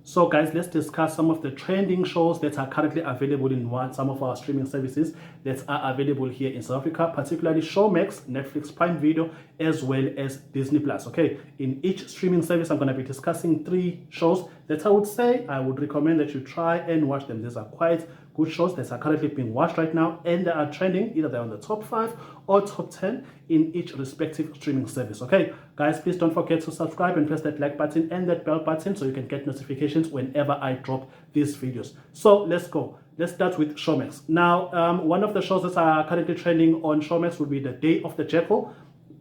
So guys, let's discuss some of the trending shows that are currently available in some of our streaming services that are available here in South Africa, particularly Showmax, Netflix, Prime Video, as well as Disney Plus. Okay, in each streaming service, I'm going to be discussing 3 shows that I would recommend that you try and watch them. These are quite good shows that are currently being watched right now, and they are trending. Either they're on the top 5 or top 10 in each respective streaming service. Okay, guys, please don't forget to subscribe and press that like button and that bell button so you can get notifications whenever I drop these videos. So let's go. Let's start with Showmax. Now, one of the shows that are currently trending on Showmax will be The Day of the Jackal.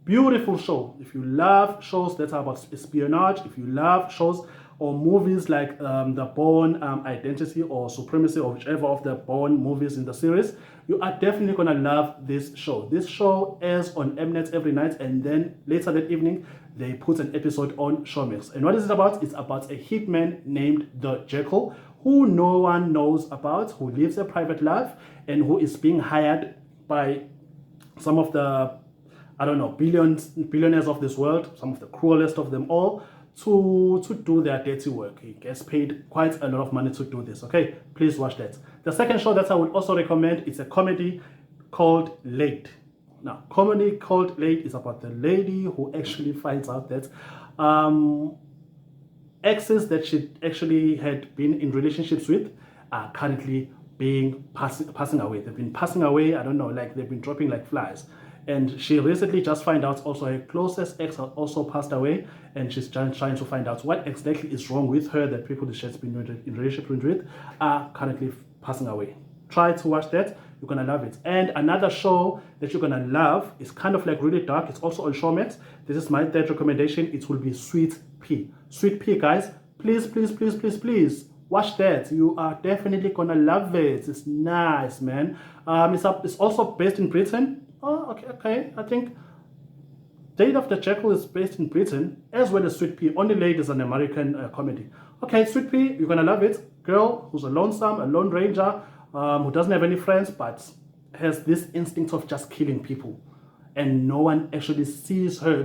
Beautiful show. If you love shows that are about espionage, if you love shows or movies like the Bourne Identity or Supremacy, or whichever of the Bourne movies in the series, you are definitely going to love this show. This show airs on Mnet every night, and then later that evening they put an episode on Showmax. And what is it about? It's about a hitman named the Jackal, who no one knows about, who lives a private life, and who is being hired by some of the, I don't know, billionaires of this world, some of the cruelest of them all, to do their dirty work. He gets paid quite a lot of money to do this. Okay, please watch that. The second show that I would also recommend is a comedy called Late. Now, comedy called Late is about the lady who actually finds out that exes that she actually had been in relationships with are currently being passing away. They've been passing away, I don't know, like they've been dropping like flies. And she recently just found out also her closest ex had also passed away, and she's trying to find out what exactly is wrong with her, that people that she's been in relationship with are currently passing away. Try to watch that. You're gonna love it. And another show that you're gonna love is kind of like really dark. It's also on Showmax. This is my 3rd recommendation. It will be Sweet Pea. Sweet Pea, guys. Please, please, please, please, please watch that. You are definitely gonna love it. It's nice, man. It's also based in Britain. Oh, okay. I think Day of the Jackal is based in Britain, as well as Sweet Pea. Only Late is an American comedy. Okay, Sweet Pea, you're gonna love it. Girl who's a lone ranger, who doesn't have any friends, but has this instinct of just killing people, and no one actually sees her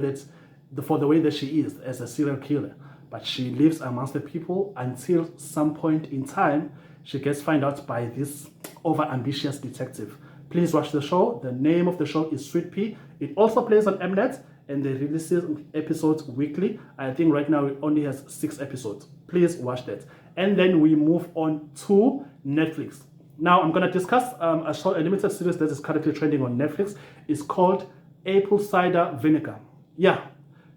for the way that she is as a serial killer. But she lives amongst the people until some point in time she gets found out by this over-ambitious detective. Please watch the show. The name of the show is Sweet Pea. It also plays on Mnet, and they release episodes weekly. I think right now it only has 6 episodes. Please watch that. And then we move on to Netflix. Now I'm going to discuss a limited series that is currently trending on Netflix. It's called Apple Cider Vinegar. Yeah,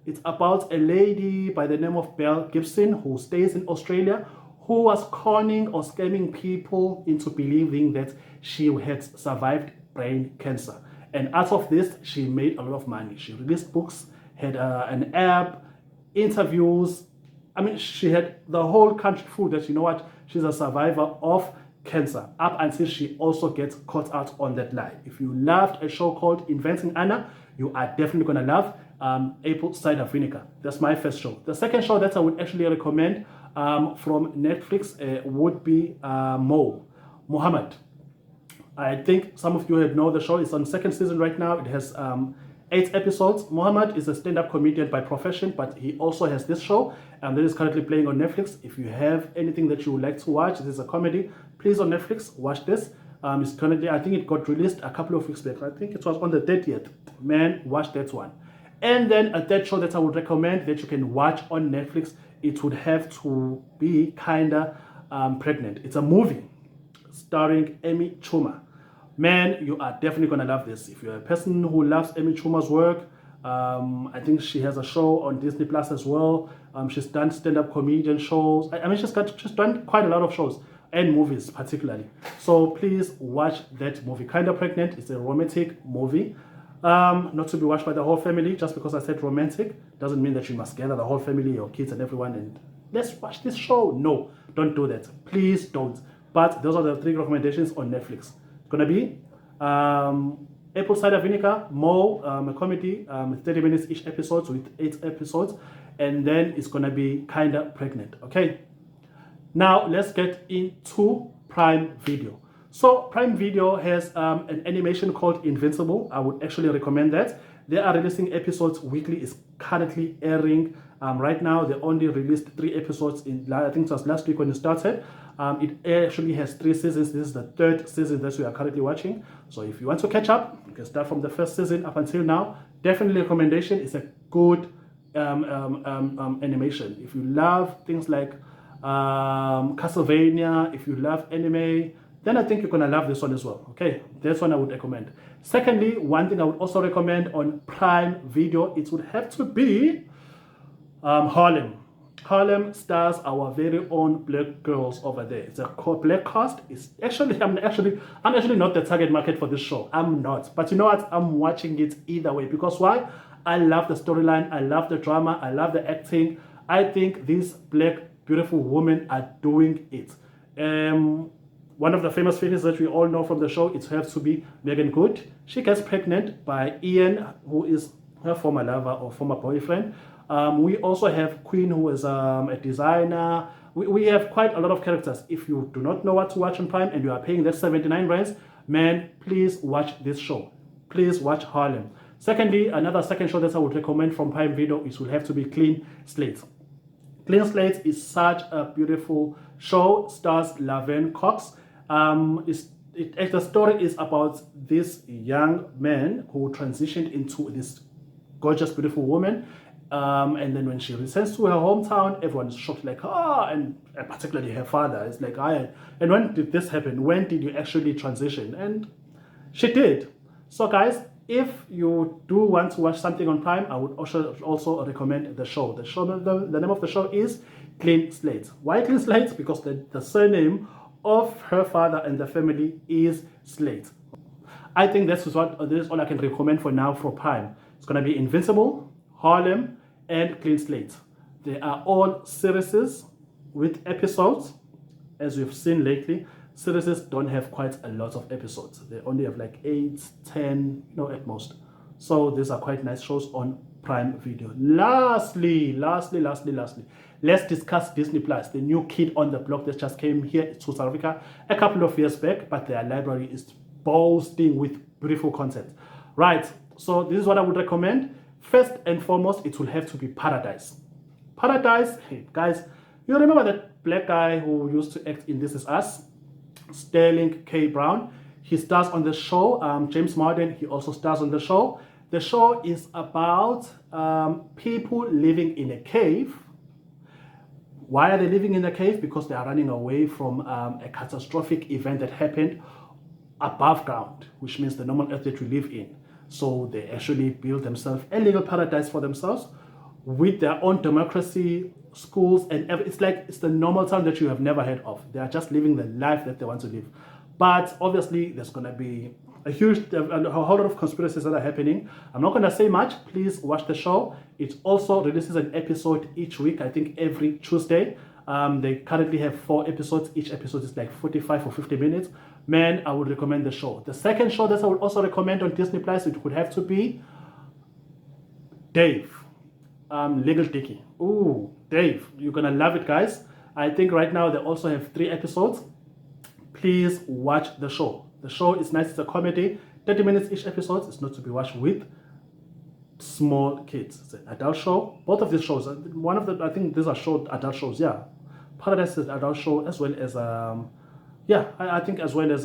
it's about a lady by the name of Belle Gibson who stays in Australia, who was conning or scamming people into believing that she had survived brain cancer. And out of this, she made a lot of money. She released books, had an app, interviews. I mean, she had the whole country full that, you know what, she's a survivor of cancer, up until she also gets caught out on that lie. If you loved a show called Inventing Anna, you are definitely going to love Apple Cider Vinegar. That's my first show. The second show that I would actually recommend from Netflix would be Muhammad. I think some of you know the show. It's on 2nd season right now. It has 8 episodes. Muhammad is a stand-up comedian by profession, but he also has this show that is currently playing on Netflix. If you have anything that you would like to watch, this is a comedy, please on Netflix, watch this. It's currently, I think it got released a couple of weeks back. I think it was on the 30th. Man, watch that one. And then a third show that I would recommend that you can watch on Netflix, it would have to be Kinda Pregnant. It's a movie starring Amy Schumer. Man, you are definitely going to love this. If you're a person who loves Amy Schumer's work, I think she has a show on Disney Plus as well. She's done stand-up comedian shows. I mean, she's done quite a lot of shows and movies particularly. So please watch that movie. Kinda Pregnant. It's a romantic movie. Not to be watched by the whole family. Just because I said romantic doesn't mean that you must gather the whole family, your kids and everyone, and let's watch this show. No, don't do that. Please don't. But those are the 3 recommendations on Netflix. It's gonna be Apple Cider Vinegar, a comedy, 30 minutes each episodes with 8 episodes, and then it's gonna be Kinda Pregnant. Okay. Now let's get into Prime Video. So Prime Video has an animation called Invincible. I would actually recommend that. They are releasing episodes weekly. It's currently airing Right now, they only released 3 episodes I think it was last week when it started. It actually has 3 seasons. This is the 3rd season that we are currently watching. So if you want to catch up, you can start from the 1st season up until now. Definitely recommendation. It's a good animation. If you love things like Castlevania, if you love anime, then I think you're gonna love this one as well. Okay, this one I would recommend. Secondly, one thing I would also recommend on Prime Video, it would have to be Harlem. Harlem stars our very own black girls over there. It's a black cast. It's actually I'm actually not the target market for this show. I'm not. But you know what? I'm watching it either way. Because why? I love the storyline. I love the drama. I love the acting. I think these black beautiful women are doing it. One of the famous faces that we all know from the show, it has to be Megan Good. She gets pregnant by Ian, who is her former lover or former boyfriend. We also have Queen, who is a designer. We have quite a lot of characters. If you do not know what to watch on Prime and you are paying that 79 rands, man, please watch this show. Please watch Harlem. Secondly, another second show that I would recommend from Prime Video is will have to be Clean Slate. Clean Slate is such a beautiful show. Stars Laverne Cox. The story is about this young man who transitioned into this gorgeous, beautiful woman. And then when she returns to her hometown, everyone is shocked, like, and particularly her father is like, and when did this happen? When did you actually transition? And she did. So guys, if you do want to watch something on Prime, I would also recommend the show. The name of the show is Clean Slate. Why Clean Slate? Because the surname of her father and the family is Slate. I think this is all I can recommend for now for Prime. It's gonna be Invincible, Harlem, and Clean Slate. They are all series with episodes. As we've seen lately, series don't have quite a lot of episodes. They only have like 8, 10, at most. So these are quite nice shows on Prime Video. Lastly, let's discuss Disney Plus, the new kid on the block that just came here to South Africa a couple of years back, but their library is boasting with beautiful content. Right, so this is what I would recommend. First and foremost, it will have to be Paradise. Paradise, hey guys, you remember that black guy who used to act in This Is Us? Sterling K. Brown. He stars on the show. James Marden, he also stars on the show. The show is about people living in a cave. Why are they living in a cave? Because they are running away from a catastrophic event that happened above ground, which means the normal earth that we live in. So they actually build themselves a little paradise for themselves with their own democracy, schools, and it's the normal town that you have never heard of. They are just living the life that they want to live. But obviously, there's going to be a whole lot of conspiracies that are happening. I'm not going to say much. Please watch the show. It also releases an episode each week, I think every Tuesday. They currently have 4 episodes. Each episode is like 45 or 50 minutes. Man, I would recommend the show. The second show that I would also recommend on Disney Plus, it would have to be Dave. Legal Dicky. Ooh, Dave. You're going to love it, guys. I think right now they also have 3 episodes. Please watch the show. The show is nice. It's a comedy. 30 minutes each episode. It's not to be watched with small kids. It's an adult show. Both of these shows. I think these are short adult shows. Yeah. Paradise is an adult show as well as I think as well as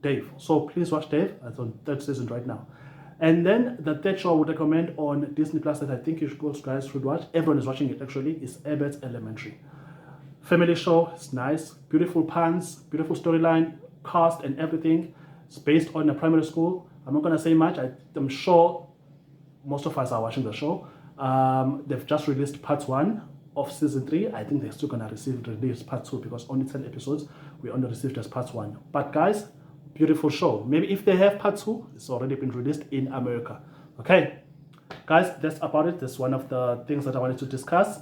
Dave. So please watch Dave. It's on 3rd season right now. And then the 3rd show I would recommend on Disney Plus that I think you guys should watch. Everyone is watching it actually. Is Abbott's Elementary. Family show. It's nice. Beautiful puns. Beautiful storyline. Cast and everything. It's based on a primary school. I'm not gonna say much. I'm sure most of us are watching the show. They've just released part 1 of season 3. I think they're still gonna release part 2 because only 10 episodes we only received as part 1. But guys, beautiful show. Maybe if they have part 2, it's already been released in America. Okay, guys, that's about it. That's one of the things that I wanted to discuss.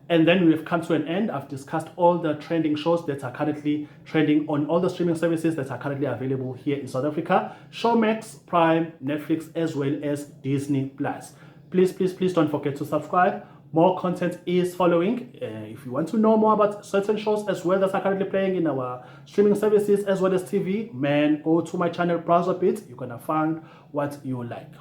And then we've come to an end. I've discussed all the trending shows that are currently trending on all the streaming services that are currently available here in South Africa. Showmax, Prime, Netflix, as well as Disney Plus. Please don't forget to subscribe. More content is following. If you want to know more about certain shows as well that are currently playing in our streaming services as well as TV, man, go to my channel, browse a bit. You're gonna find what you like.